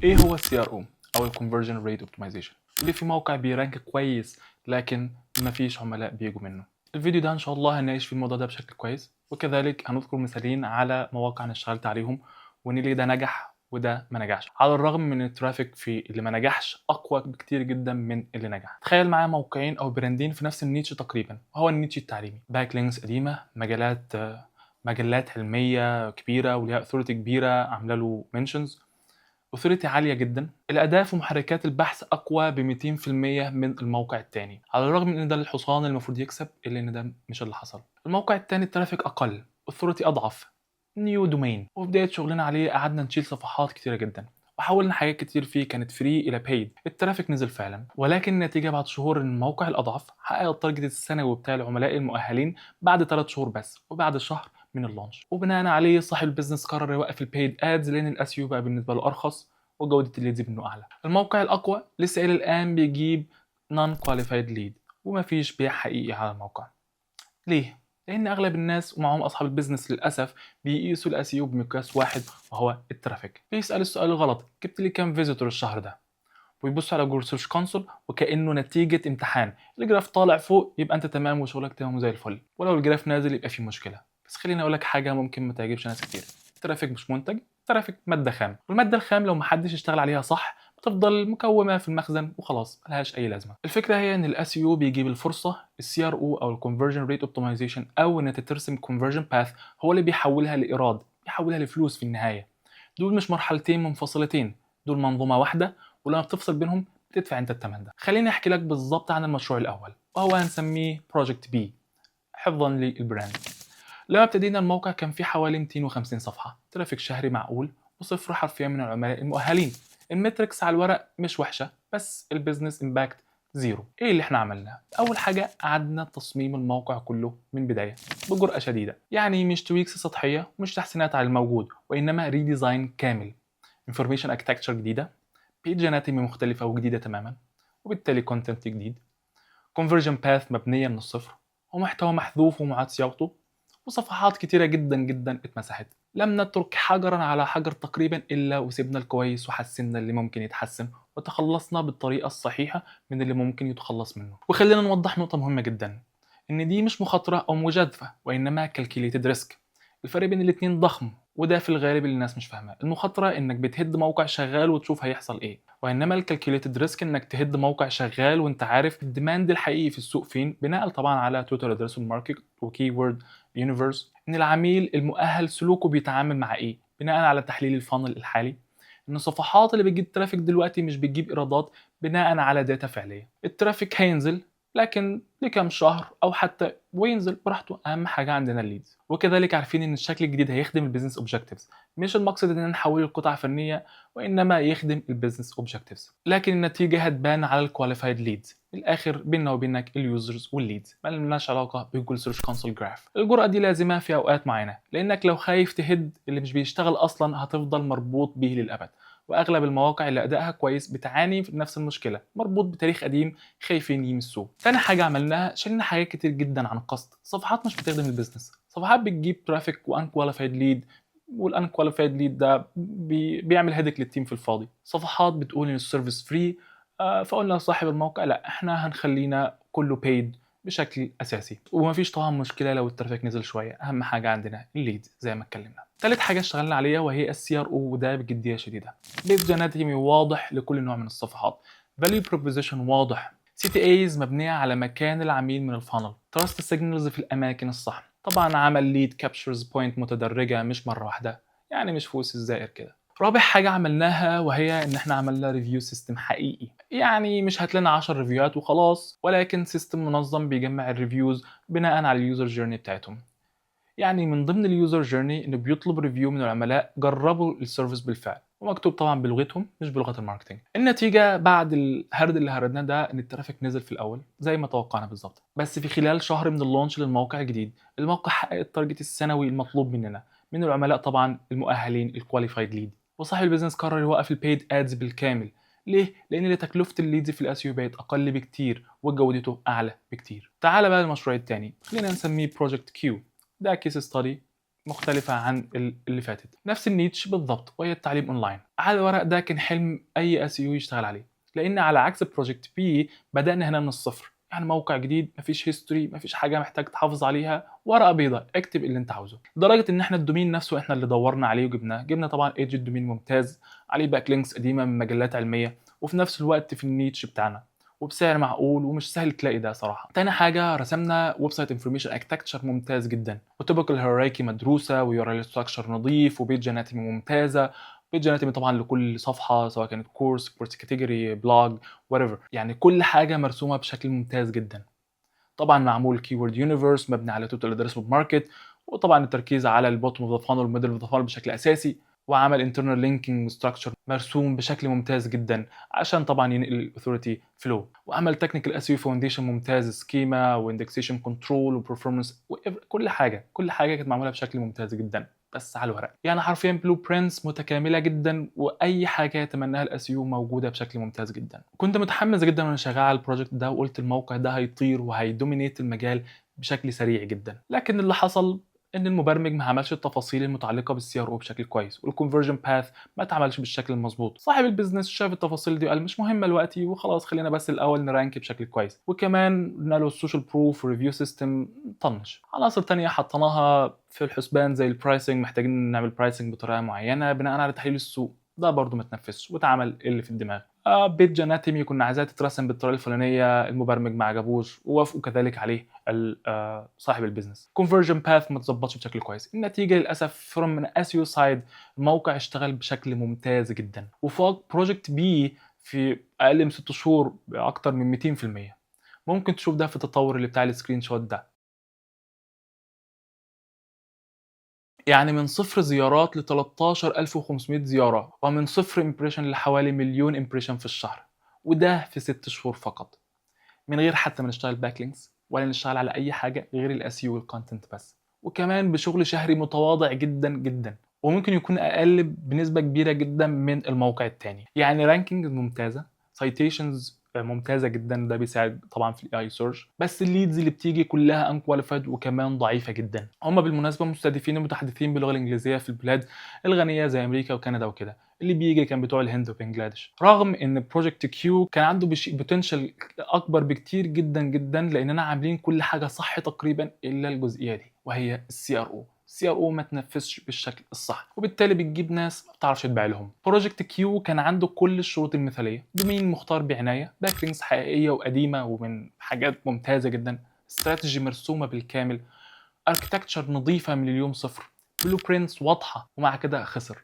ايه هو السي ار او او الكونفرجن ريت اوبتمايزيشن؟ اللي في موقع بيرانك كويس لكن مفيش عملاء بيجوا منه. الفيديو ده ان شاء الله هنناقش في الموضوع ده بشكل كويس، وكذلك هنذكر مثالين على مواقع انا اشتغلت عليهم وان ليه ده نجح وده ما نجحش، على الرغم من الترافيك في اللي ما نجحش اقوى بكتير جدا من اللي نجح. تخيل معايا موقعين او براندين في نفس النيتش تقريبا، وهو النيتش التعليمي. باك لينكس قديمه، مجلات علميه كبيره وليها اثوريتي كبيره عامله له منشنز، اوثوريتي عاليه جدا. الاداء في محركات البحث اقوى ب 200% من الموقع الثاني، على الرغم من ان ده الحصان اللي المفروض يكسب، الا ان ده مش اللي حصل. الموقع الثاني الترافيك اقل، اوثوريتي اضعف، نيو دومين، وفي بدايه شغلنا عليه قعدنا نشيل صفحات كتيره جدا وحاولنا حاجات كتير فيه كانت فري الى بايد. الترافيك نزل فعلا، ولكن النتيجه بعد شهور ان الموقع الاضعف حقق التارجت السنوي بتاع العملاء المؤهلين بعد 3 شهور بس، وبعد شهر من اللانش. وبناء عليه صاحب البيزنس قرر يوقف البيد ادز لان الاس يو بقى بالنسبه له ارخص وجوده الليدز منه اعلى. الموقع الاقوى لسه الى الان بيجيب نون كواليفايد ليد ومفيش بيع حقيقي على الموقع. ليه؟ لان اغلب الناس ومعهم اصحاب البيزنس للاسف بيقيسوا الاس يو بمقياس واحد وهو الترافيك. بيسال السؤال الغلط: جبت لي كام فيزيتور الشهر ده؟ ويبص على جوجل سيرش كونسول وكانه نتيجه امتحان. الجراف طالع فوق يبقى انت تمام وشغلك تمام وزي الفل، ولو الجراف نازل يبقى في مشكله. بس خليني اقول لك حاجه ممكن ما تعجبش ناس كتير: الترافيك مش منتج، الترافيك ماده خام، والماده الخام لو محدش اشتغل عليها صح بتفضل مكومه في المخزن وخلاص ملهاش اي لازمه. الفكره هي ان الاس يو بيجيب الفرصه، السي ار او او الكونفرجن ريت اوبتمايزيشن، او ان انت ترسم كونفرجن باث، هو اللي بيحولها لايراد، بيحولها لفلوس في النهايه. دول مش مرحلتين منفصلتين، دول منظومه واحده، ولما بتفصل بينهم بتدفع انت الثمن ده. خليني احكي لك بالظبط عن المشروع الاول، وهو هنسميه بروجكت بي حفظا للبراند. لما ابتدينا الموقع كان فيه حوالي 250 صفحه، ترافيك شهري معقول، وصفر حرفيا من العملاء المؤهلين. المتركس على الورق مش وحشه، بس البيزنس امباكت زيرو. ايه اللي احنا عملناه؟ اول حاجه قعدنا تصميم الموقع كله من بدايه بجرأة شديده، يعني مش تويكس سطحيه ومش تحسينات على الموجود، وانما ريديزاين كامل. انفورميشن اركتكتشر جديده، بيج اناتومي مختلفه وجديده تماما، وبالتالي كونتنت جديد، كونفرجن باث مبنيه من الصفر، ومحتوى محذوف ومعاد صياغته، وصفحات كتيره جدا جدا اتمسحت. لم نترك حجرا على حجر تقريبا الا وسيبنا الكويس وحسنا اللي ممكن يتحسن، وتخلصنا بالطريقه الصحيحه من اللي ممكن يتخلص منه. وخلينا نوضح نقطه مهمه جدا: ان دي مش مخاطره او مجازفه، وانما كالكيليتد ريسك. الفرق بين الاتنين ضخم، وده في الغالب اللي الناس مش فاهماه. المخاطره انك بتهد موقع شغال وتشوف هيحصل ايه، وانما الكالكيوليتد ريسك انك تهد موقع شغال وانت عارف الديماند الحقيقي في السوق فين، بناء طبعا على توتال ادريسبل ماركت وكي وورد يونيفرس، ان العميل المؤهل سلوكه بيتعامل مع ايه بناء على تحليل الفانل الحالي، ان الصفحات اللي بتجيب ترافيك دلوقتي مش بتجيب ايرادات بناء على داتا فعليه. الترافيك هينزل لكن لكام شهر او حتى وينزل براحته، اهم حاجه عندنا الليدز. وكذلك عارفين ان الشكل الجديد هيخدم البيزنس اوبجكتيفز، مش المقصد اننا نحوله لقطع فنيه، وانما يخدم البيزنس اوبجكتيفز. لكن النتيجه هتبان على الكواليفايد ليدز. الاخر بيننا وبينك اليوزرز والليدز، ما لناش علاقه بجوجل سيرش كونسول جراف. الجرأه دي لازمه في اوقات معينه، لانك لو خايف تهد اللي مش بيشتغل اصلا هتفضل مربوط بيه للابد. واغلب المواقع اللي ادائها كويس بتعاني في نفس المشكله، مربوط بتاريخ قديم خايفين يمسوه. تاني حاجه عملناها، شلنا حاجات كتير جدا عن قصد. صفحات مش بتخدم البيزنس، صفحات بتجيب ترافيك وان كواليفايد ليد، والان كواليفايد ليد ده بيعمل هيدك للتيم في الفاضي. صفحات بتقول ان السيرفيس فري، فقلنا لصاحب الموقع لا، احنا هنخلينا كله بيد بشكل اساسي. ومفيش طبعا مشكله لو الترافيك نزل شويه، اهم حاجه عندنا الليد زي ما اتكلمنا. ثالث حاجه اشتغلنا عليها وهي السي ار او، وده بجديه شديده. بيج اناتومي واضح لكل نوع من الصفحات، فاليو بروبوزيشن واضح، سي تي ايز مبنيه على مكان العميل من الفانل، تراست سيجنالز في الاماكن الصح. طبعا عمل ليد كابتشرز بوينت متدرجه مش مره واحده، يعني مش فوس الزائر كده. رابع حاجة عملناها وهي إن إحنا عملنا ريفيو سيستم حقيقي، يعني مش هات لنا 10 ريفيوهات وخلاص، ولكن سيستم منظم بيجمع الريفيوز بناء على اليوزر جيرني بتاعتهم. يعني من ضمن اليوزر جيرني إنه بيطلب ريفيو من العملاء جربوا السيرفيس بالفعل، ومكتوب طبعا بلغتهم مش بلغة الماركتينج. النتيجة بعد الهرد اللي هردناه ده إن الترافيك نزل في الأول زي ما توقعنا بالظبط، بس في خلال شهر من اللونش للموقع الجديد الموقع حقق التارجت السنوي المطلوب مننا من العملاء طبعا المؤهلين الكواليفايد ليد. وصاحب البيزنس قرر يوقف البيد ادز بالكامل. ليه؟ لأن تكلفة الليدز في الاسيو بقت أقل بكتير وجودته أعلى بكتير. تعال بقى المشروع التاني، خلينا نسميه بروجكت كيو. ده كيس ستادي مختلفة عن اللي فاتت، نفس النيتش بالضبط وهي التعليم اونلاين. على الورق ده كان حلم اي SEO يشتغل عليه، لان على عكس بروجكت بي بدأنا هنا من الصفر، يعني موقع جديد مفيش هيستوري، مفيش حاجة محتاج تحافظ عليها، ورقة بيضاء اكتب اللي انت عاوزه. لدرجة ان احنا الدومين نفسه احنا اللي دورنا عليه وجبناه، جبنا طبعا ايجنت دومين ممتاز عليه باك لينكس قديمة من مجلات علمية، وفي نفس الوقت في النيتش بتاعنا وبسعر معقول، ومش سهل تلاقي ده صراحه. تاني حاجه رسمنا ويب سايت انفورميشن اركتكتشر ممتاز جدا، وتوبيكال هيراركي مدروسه، ويو ال ستراكشر نظيف، وبيج اناتومي ممتازه. بيج اناتومي طبعا لكل صفحه سواء كانت كورس كاتيجوري بلوج whatever، يعني كل حاجه مرسومه بشكل ممتاز جدا. طبعا معمول كيورد يونيفرس مبني على توتال ادريسبل ماركت، وطبعا التركيز على البوتوم اوف ذا فانل والميدل اوف ذا فانل بشكل اساسي، وعمل انترنال لينكينج ستراكشر مرسوم بشكل ممتاز جدا عشان طبعا ينقل الاثوريتي فلو، وعمل تكنيكال اس يو فاونديشن ممتاز، سكيما واندكسيشن كنترول وبرفورمانس، كل حاجه كانت معموله بشكل ممتاز جدا بس على الورق. يعني حرفيا بلو برينتس متكامله جدا، واي حاجه يتمناها الاس يو موجوده بشكل ممتاز جدا. كنت متحمس جدا وانا شغال على البروجكت ده، وقلت الموقع ده هيطير وهيدومينيت المجال بشكل سريع جدا. لكن اللي حصل ان المبرمج ما عملش التفاصيل المتعلقه بالسي ار او بشكل كويس، والكونفرجن باث ما اتعملش بالشكل المظبوط. صاحب البيزنس شاف التفاصيل دي وقال مش مهمه دلوقتي، وخلاص خلينا بس الاول نرانك بشكل كويس. وكمان قلنا له السوشيال بروف وريفيو سيستم طنش. عناصر تانية حطيناها في الحسبان زي البرايسنج، محتاجين نعمل برايسنج بطريقه معينه بناء على تحليل السوق، ده برضه ما تنفذش واتعمل اللي في الدماغ. بيج اناتومي كنا عايزاها تترسم بالطريقه الفلانيه، المبرمج ما عجبوش ووافقوا كذلك عليه صاحب البيزنس. كونفرجن باث ما تظبطش بشكل كويس. النتيجه للاسف فروم من اس يو سايد الموقع اشتغل بشكل ممتاز جدا، وفوق بروجكت بي في اقل من 6 شهور باكتر من 200%. ممكن تشوف ده في التطور اللي بتاع السكرين شوت ده، يعني من 0 زيارات ل 13500 زيارة، ومن 0 امبريشن لحوالي مليون امبريشن في الشهر، وده في 6 شهور فقط، من غير حتى ما نشتغل باك لينكس ولا نشتغل على اي حاجه غير الاس يو والكونتنت بس، وكمان بشغل شهري متواضع جدا جدا، وممكن يكون اقل بنسبه كبيره جدا من الموقع التاني. يعني رانكينج ممتازه، سايتيشنز ممتازه جدا، ده بيساعد طبعا في الاي سيرش، بس الليدز اللي بتيجي كلها انكواليفايد وكمان ضعيفه جدا. هم بالمناسبه مستهدفين المتحدثين باللغه الانجليزيه في البلاد الغنيه زي امريكا وكندا وكده، اللي بيجي كان بتوع الهند وبنجلاديش. رغم ان بروجكت كيو كان عنده بوتنشال اكبر بكتير جدا جدا، لاننا عاملين كل حاجه صح تقريبا الا الجزئيه دي وهي السي ار او. السي ار او ما تنفذش بالشكل الصح، وبالتالي بتجيب ناس ما بتعرفش تبيع لهم. بروجكت كيو كان عنده كل الشروط المثاليه، دومين مختار بعنايه، باك لينكس حقيقيه وقديمه ومن حاجات ممتازه جدا، استراتيجي مرسومه بالكامل، اركتكتشر نظيفه من اليوم صفر، بلو برينتس واضحه، ومع كده خسر.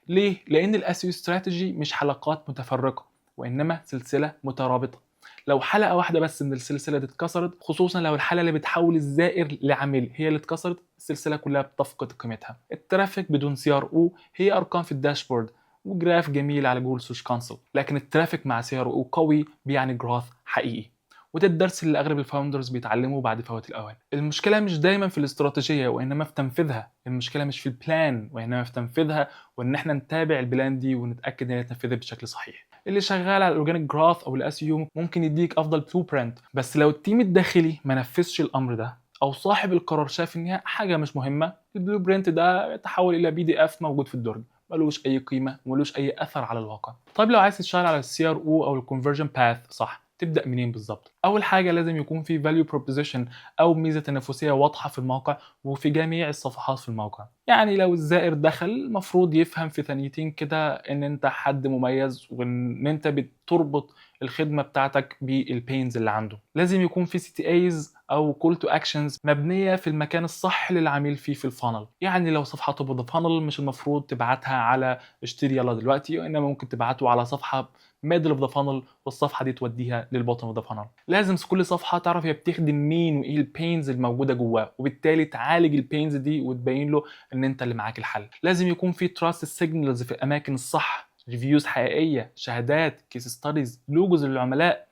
ليه؟ لأن الأسيو استراتيجي مش حلقات متفرقة، وإنما سلسلة مترابطة. لو حلقة واحدة بس من السلسلة دي اتكسرت، خصوصا لو الحلقة اللي بتحول الزائر لعميل هي اللي اتكسرت، السلسلة كلها بتفقد قيمتها. الترافيك بدون سي ار او هي أرقام في الداشبورد وجراف جميل على جوجل سيرش كونسول، لكن الترافيك مع سي ار او قوي بيعني جروث حقيقي. وده الدرس اللي اغلب الفاوندرز بيتعلموه بعد فوات الاوان. المشكله مش دايما في الاستراتيجيه وانما في تنفيذها، المشكله مش في البلان وانما في تنفيذها، وان احنا نتابع البلان دي ونتاكد ان هي اتنفذت بشكل صحيح. اللي شغال على الاورجانيك جروث او الاس يو ممكن يديك افضل بلو برنت، بس لو التيم الداخلي ما نفذش الامر ده او صاحب القرار شاف ان هي حاجه مش مهمه، البلو برنت ده يتحول الى بي دي اف موجود في الدرج، ملوش اي قيمه وملوش اي اثر على الواقع. طيب لو عايز تشتغل على السي ار او الكونفرجن باث صح، تبدا منين بالظبط؟ اول حاجه لازم يكون في فاليو بروبوزيشن او ميزه تنافسيه واضحه في الموقع وفي جميع الصفحات في الموقع. يعني لو الزائر دخل المفروض يفهم في ثانيتين كده ان انت حد مميز، وان انت بتربط الخدمه بتاعتك بالبينز اللي عنده. لازم يكون في سي تي ايز او كول تو اكشنز مبنيه في المكان الصح للعميل فيه في الفانل. يعني لو صفحه توب اوف فانل مش المفروض تبعتها على اشتري يلا دلوقتي، وانما ممكن تبعته على صفحه ميدل اوف ذا فانل، والصفحه دي توديها للبوتtom اوف ذا فانل. لازم كل صفحه تعرف هي بتخدم مين وايه البينز الموجوده جواه، وبالتالي تعالج البينز دي وتبين له ان انت اللي معاك الحل. لازم يكون في تراست سيجنالز في الاماكن الصح، ريفيوز حقيقيه، شهادات، كيس ستاديز، لوجوز للعملاء،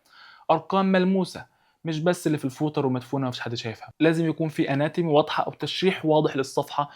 ارقام ملموسه، مش بس اللي في الفوتر ومدفونه ومفيش حد شايفها. لازم يكون في اناتومي واضحه او تشريح واضح للصفحه،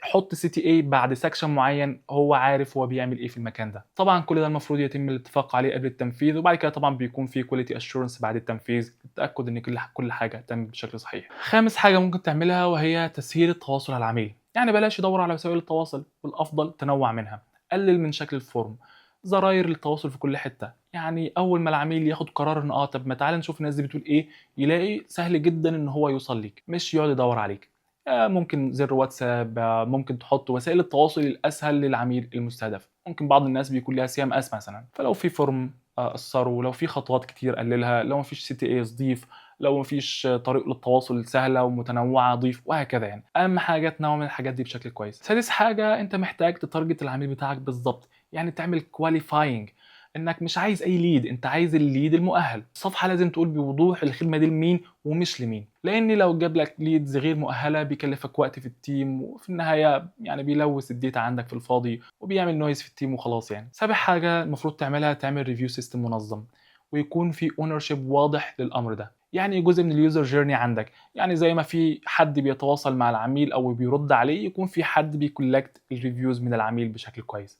حط سي تي اي بعد سكشن معين هو عارف هو بيعمل ايه في المكان ده. طبعا كل ده المفروض يتم الاتفاق عليه قبل التنفيذ، وبعد كده طبعا بيكون في كواليتي اشورنس بعد التنفيذ والتاكد ان كل حاجه تم بشكل صحيح. خامس حاجه ممكن تعملها وهي تسهيل التواصل على العميل، يعني بلاش تدور على وسائل التواصل، والافضل تنوع منها. قلل من شكل الفورم، زراير للتواصل في كل حته، يعني اول ما العميل ياخد قرار ان طب ما تعالى نشوف الناس دي بتقول ايه، يلاقي سهل جدا ان هو يوصل ليك، مش يقعد يدور عليك. ممكن زر واتساب، ممكن تحط وسائل التواصل الاسهل للعميل المستهدف. ممكن بعض الناس بيكون لها CMS مثلا، فلو في فورم قصره، لو في خطوات كتير قللها، لو مفيش CTAs ضيف، لو مفيش طريق للتواصل سهله ومتنوعه ضيف، وهكذا. يعني اهم حاجه تنوع من الحاجات دي بشكل كويس. سادس حاجه، انت محتاج تتارجت العميل بتاعك بالظبط، يعني تعمل كواليفاينج، انك مش عايز اي ليد، انت عايز الليد المؤهل. الصفحه لازم تقول بوضوح الخدمه دي لمين ومش لمين، لان لو جاب لك ليدز غير مؤهله بيكلفك وقت في التيم، وفي النهايه يعني بيلوث الداتا عندك في الفاضي وبيعمل نويز في التيم وخلاص. يعني سابع حاجه المفروض تعملها، تعمل ريفيو سيستم منظم، ويكون في اونرشيب واضح للامر ده، يعني جزء من اليوزر جيرني عندك. يعني زي ما في حد بيتواصل مع العميل او بيرد عليه، يكون في حد بيكولكت الريفيوز من العميل بشكل كويس،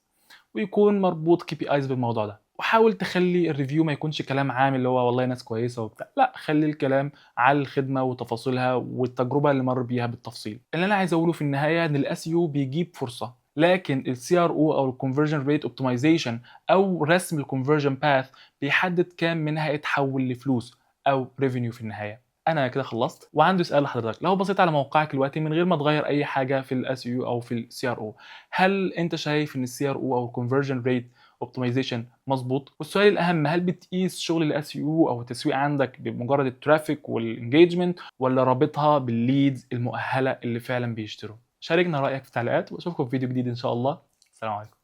ويكون مربوط KPIs بالموضوع ده. وحاول تخلي الريفيو ما يكونش كلام عام اللي هو والله ناس كويسه وبتاع، لا، خلي الكلام على الخدمه وتفاصيلها والتجربه اللي مر بيها بالتفصيل. اللي انا عايز اقوله في النهايه ان الSEO بيجيب فرصه، لكن الCRO او الكونفرجن ريت اوبتمايزيشن او رسم الكونفرجن باث بيحدد كام منها يتحول لفلوس او ريفينيو في النهايه. انا كده خلصت، وعندي سؤال لحضرتك. لو بصيت على موقعك دلوقتي من غير ما تغير اي حاجه في الSEO او في الCRO، هل انت شايف ان الCRO او الكونفرجن ريت اوبتمايزيشن مظبوط؟ والسؤال الاهم، هل بتقيس شغل الSEO او التسويق عندك بمجرد الترافيك والانجيجمنت، ولا رابطها بالليدز المؤهله اللي فعلا بيشتروا؟ شاركنا رايك في التعليقات، واشوفكم في فيديو جديد ان شاء الله. السلام عليكم.